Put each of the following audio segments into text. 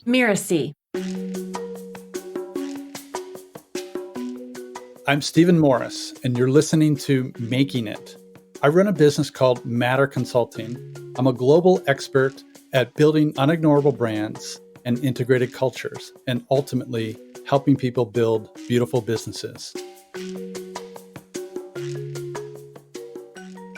Mirasee. I'm Stephen Morris, and you're listening to Making It. I run a business called Matter Consulting. I'm a global expert at building unignorable brands and integrated cultures, and ultimately helping people build beautiful businesses.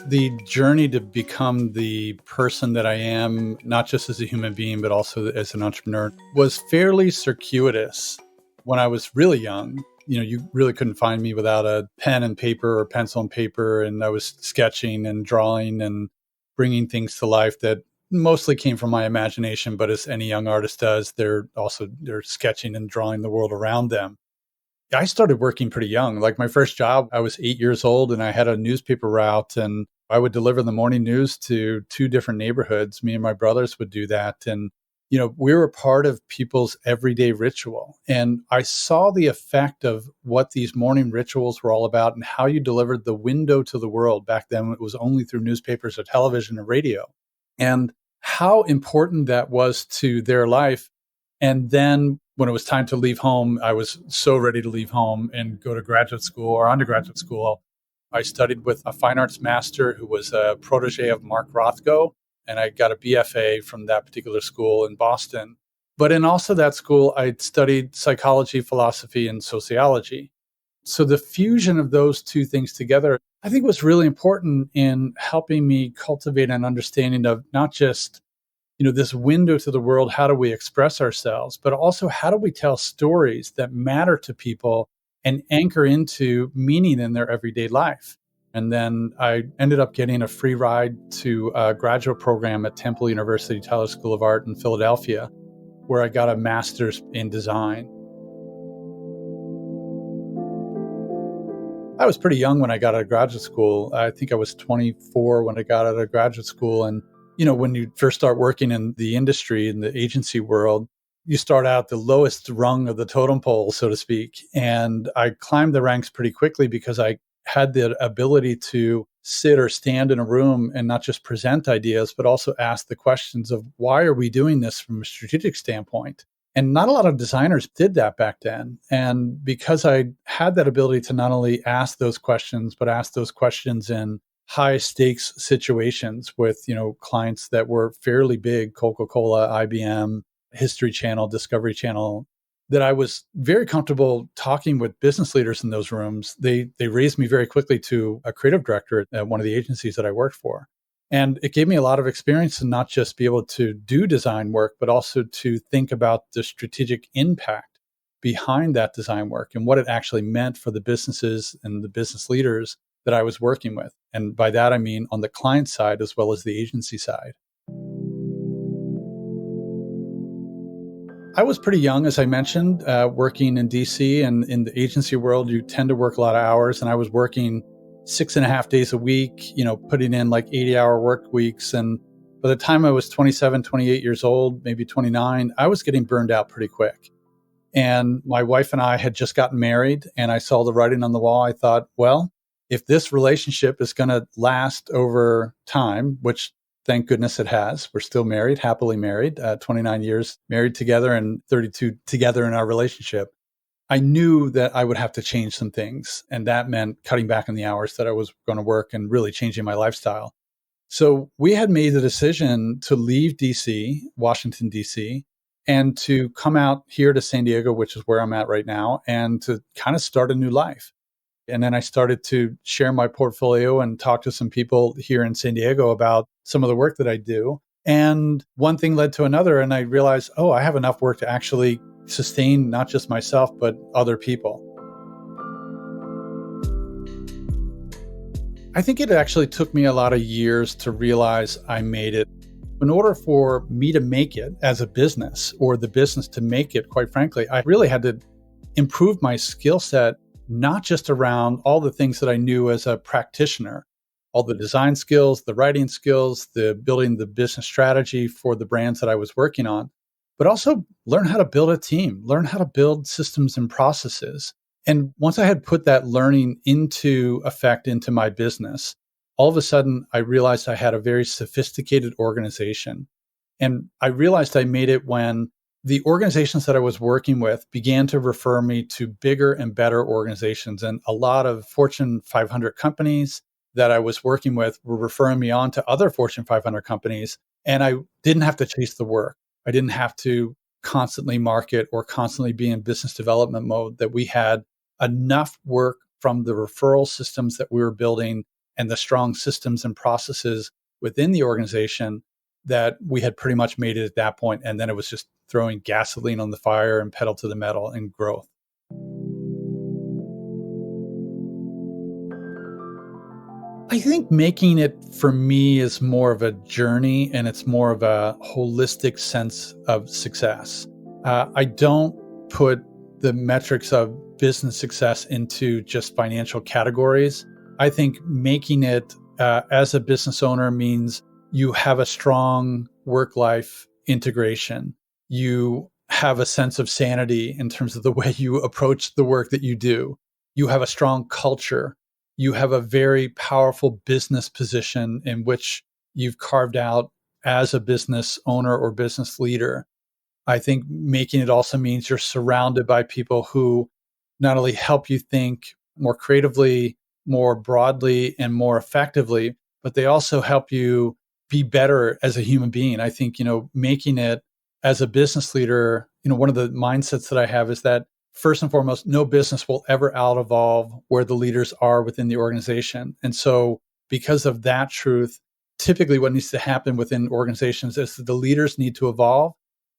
The journey to become the person that I am, not just as a human being, but also as an entrepreneur, was fairly circuitous. When I was really young, you really couldn't find me without a pen and paper or pencil and paper. And I was sketching and drawing and bringing things to life that mostly came from my imagination. But as any young artist does, they're sketching and drawing the world around them. I started working pretty young. Like my first job, I was 8 years old and I had a newspaper route and I would deliver the morning news to 2 different neighborhoods. Me and my brothers would do that. And, we were part of people's everyday ritual. And I saw the effect of what these morning rituals were all about and how you delivered the window to the world. Back then, it was only through newspapers or television or radio. And how important that was to their life. And then when it was time to leave home, I was so ready to leave home and go to graduate school or undergraduate school. I studied with a fine arts master who was a protege of Mark Rothko, and I got a BFA from that particular school in Boston. But in also that school, I studied psychology, philosophy, and sociology. So the fusion of those two things together, I think was really important in helping me cultivate an understanding of not just this window to the world, how do we express ourselves, but also how do we tell stories that matter to people and anchor into meaning in their everyday life. And then I ended up getting a free ride to a graduate program at Temple University Tyler School of Art in Philadelphia, where I got a master's in design. I was pretty young when I got out of graduate school. I think I was 24 when I got out of graduate school. And when you first start working in the industry, in the agency world, you start out the lowest rung of the totem pole, so to speak. And I climbed the ranks pretty quickly because I had the ability to sit or stand in a room and not just present ideas, but also ask the questions of why are we doing this from a strategic standpoint? And not a lot of designers did that back then. And because I had that ability to not only ask those questions, but ask those questions in high stakes situations with, clients that were fairly big, Coca-Cola, IBM, History Channel, Discovery Channel, that I was very comfortable talking with business leaders in those rooms. They raised me very quickly to a creative director at one of the agencies that I worked for. And it gave me a lot of experience to not just be able to do design work, but also to think about the strategic impact behind that design work and what it actually meant for the businesses and the business leaders that I was working with. And by that, I mean on the client side as well as the agency side. I was pretty young, as I mentioned, working in DC, and in the agency world, you tend to work a lot of hours. And I was working 6.5 days a week, putting in like 80-hour work weeks. And by the time I was 27, 28 years old, maybe 29, I was getting burned out pretty quick. And my wife and I had just gotten married, and I saw the writing on the wall. I thought, well, if this relationship is going to last over time, which thank goodness it has. We're still married, happily married, 29 years married together and 32 together in our relationship. I knew that I would have to change some things. And that meant cutting back on the hours that I was going to work and really changing my lifestyle. So we had made the decision to leave DC, Washington, DC, and to come out here to San Diego, which is where I'm at right now, and to kind of start a new life. And then I started to share my portfolio and talk to some people here in San Diego about some of the work that I do. And one thing led to another. And I realized, I have enough work to actually sustain not just myself, but other people. I think it actually took me a lot of years to realize I made it. In order for me to make it as a business, or the business to make it, quite frankly, I really had to improve my skill set, not just around all the things that I knew as a practitioner, all the design skills, the writing skills, the building the business strategy for the brands that I was working on, but also learn how to build a team, learn how to build systems and processes. And once I had put that learning into effect into my business, all of a sudden I realized I had a very sophisticated organization. And I realized I made it when the organizations that I was working with began to refer me to bigger and better organizations. And a lot of Fortune 500 companies that I was working with were referring me on to other Fortune 500 companies. And I didn't have to chase the work. I didn't have to constantly market or constantly be in business development mode, that we had enough work from the referral systems that we were building and the strong systems and processes within the organization that we had pretty much made it at that point. And then it was just throwing gasoline on the fire and pedal to the metal and growth. I think making it for me is more of a journey, and it's more of a holistic sense of success. I don't put the metrics of business success into just financial categories. I think making it as a business owner means you have a strong work-life integration. You have a sense of sanity in terms of the way you approach the work that you do. You have a strong culture. You have a very powerful business position in which you've carved out as a business owner or business leader. I think making it also means you're surrounded by people who not only help you think more creatively, more broadly, and more effectively, but they also help you be better as a human being. I think, making it as a business leader, one of the mindsets that I have is that first and foremost, no business will ever out-evolve where the leaders are within the organization. And so because of that truth, typically what needs to happen within organizations is that the leaders need to evolve.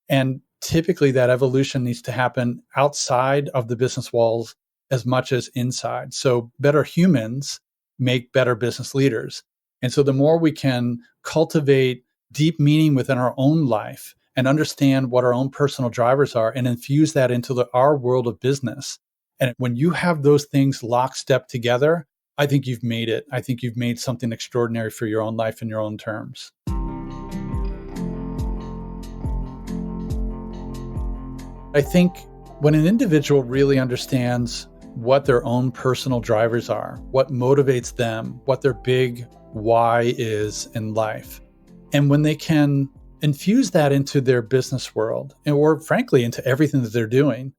And typically that evolution needs to happen outside of the business walls as much as inside. So better humans make better business leaders. And so the more we can cultivate deep meaning within our own life and understand what our own personal drivers are and infuse that into our world of business. And when you have those things lockstep together, I think you've made it. I think you've made something extraordinary for your own life in your own terms. I think when an individual really understands what their own personal drivers are, what motivates them, what their big why is in life, and when they can infuse that into their business world, or frankly, into everything that they're doing,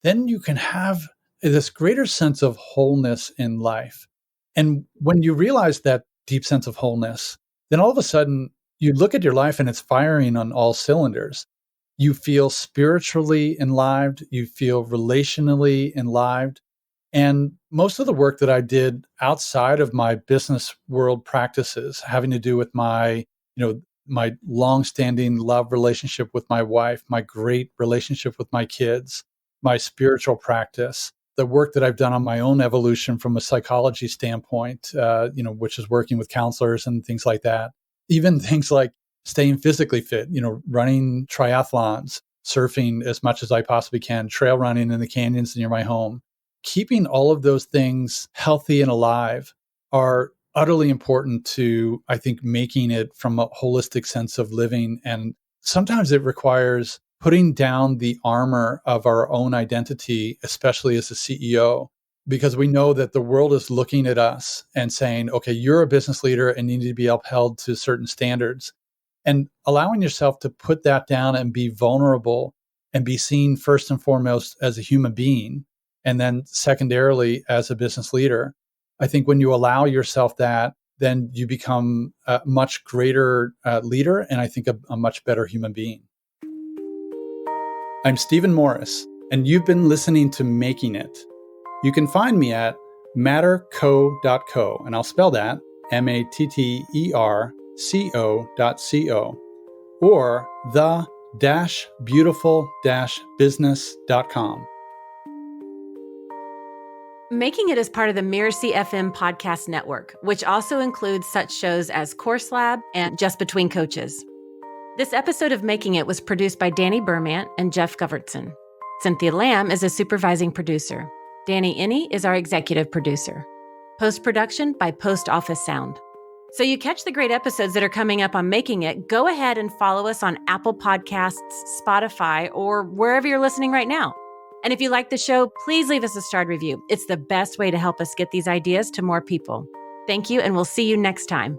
then you can have this greater sense of wholeness in life. And when you realize that deep sense of wholeness, then all of a sudden you look at your life and it's firing on all cylinders. You feel spiritually enlivened, you feel relationally enlivened. And most of the work that I did outside of my business world practices, having to do with my long-standing love relationship with my wife, my great relationship with my kids, my spiritual practice, the work that I've done on my own evolution from a psychology standpoint, which is working with counselors and things like that. Even things like staying physically fit, running triathlons, surfing as much as I possibly can, trail running in the canyons near my home. Keeping all of those things healthy and alive are utterly important to, I think, making it from a holistic sense of living. And sometimes it requires putting down the armor of our own identity, especially as a CEO, because we know that the world is looking at us and saying, okay, you're a business leader and you need to be upheld to certain standards. And allowing yourself to put that down and be vulnerable and be seen first and foremost as a human being, and then secondarily as a business leader. I think when you allow yourself that, then you become a much greater leader, and I think a much better human being. I'm Stephen Morris, and you've been listening to Making It. You can find me at matterco.co, and I'll spell that matterco.co, or the-beautiful-business.com. Making It is part of the Mirasee FM podcast network, which also includes such shows as Course Lab and Just Between Coaches. This episode of Making It was produced by Danny Bermant and Geoff Govertsen. Cynthia Lamb is a supervising producer. Danny Inney is our executive producer. Post-production by Post Office Sound. So you catch the great episodes that are coming up on Making It, go ahead and follow us on Apple Podcasts, Spotify, or wherever you're listening right now. And if you like the show, please leave us a starred review. It's the best way to help us get these ideas to more people. Thank you, and we'll see you next time.